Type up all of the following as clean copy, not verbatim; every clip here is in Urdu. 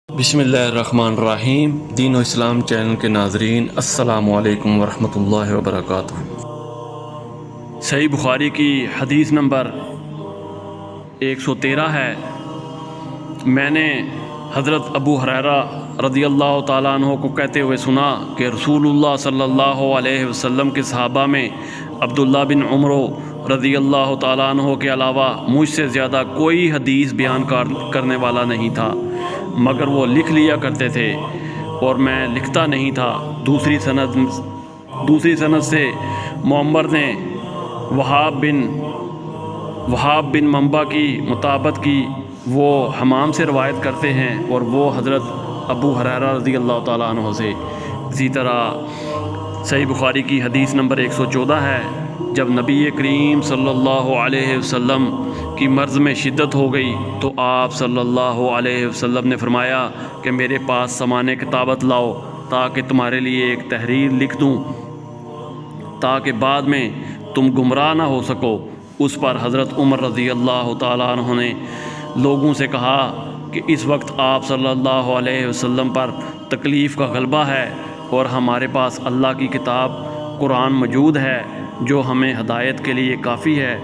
بسم اللہ الرحمن الرحیم۔ دین و اسلام چینل کے ناظرین، السلام علیکم ورحمۃ اللہ وبرکاتہ۔ صحیح بخاری کی حدیث نمبر 113 ہے۔ میں نے حضرت ابو ہریرہ رضی اللہ تعالیٰ عنہ کو کہتے ہوئے سنا کہ رسول اللہ صلی اللہ علیہ وسلم کے صحابہ میں عبداللہ بن عمر رضی اللہ تعالیٰ عنہ کے علاوہ مجھ سے زیادہ کوئی حدیث بیان کرنے والا نہیں تھا، مگر وہ لکھ لیا کرتے تھے اور میں لکھتا نہیں تھا۔ دوسری سند سے معمر نے وہاب بن منبع کی مطابقت کی، وہ حمام سے روایت کرتے ہیں اور وہ حضرت ابو ہریرہ رضی اللہ تعالیٰ عنہ سے۔ اسی طرح صحیح بخاری کی حدیث نمبر 114 ہے۔ جب نبی کریم صلی اللہ علیہ وسلم کی مرض میں شدت ہو گئی تو آپ صلی اللہ علیہ وسلم نے فرمایا کہ میرے پاس سامان کتابت لاؤ تاکہ تمہارے لیے ایک تحریر لکھ دوں تاکہ بعد میں تم گمراہ نہ ہو سکو۔ اس پر حضرت عمر رضی اللہ تعالیٰ عنہ نے لوگوں سے کہا کہ اس وقت آپ صلی اللہ علیہ وسلم پر تکلیف کا غلبہ ہے اور ہمارے پاس اللہ کی کتاب قرآن موجود ہے جو ہمیں ہدایت کے لیے کافی ہے۔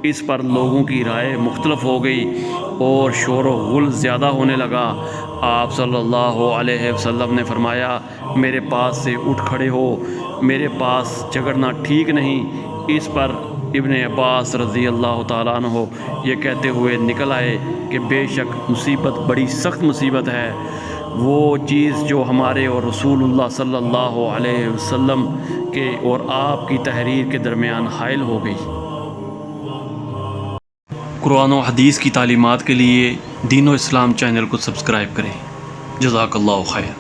اس پر لوگوں کی رائے مختلف ہو گئی اور شور و غل زیادہ ہونے لگا۔ آپ صلی اللہ علیہ وسلم نے فرمایا میرے پاس سے اٹھ کھڑے ہو، میرے پاس جھگڑنا ٹھیک نہیں۔ اس پر ابن عباس رضی اللہ تعالیٰ عنہ یہ کہتے ہوئے نکل آئے کہ بے شک مصیبت بڑی سخت مصیبت ہے، وہ چیز جو ہمارے اور رسول اللہ صلی اللہ علیہ وسلم کے اور آپ کی تحریر کے درمیان حائل ہو گئی۔ قرآن و حدیث کی تعلیمات کے لیے دین و اسلام چینل کو سبسکرائب کریں۔ جزاک اللہ خیر۔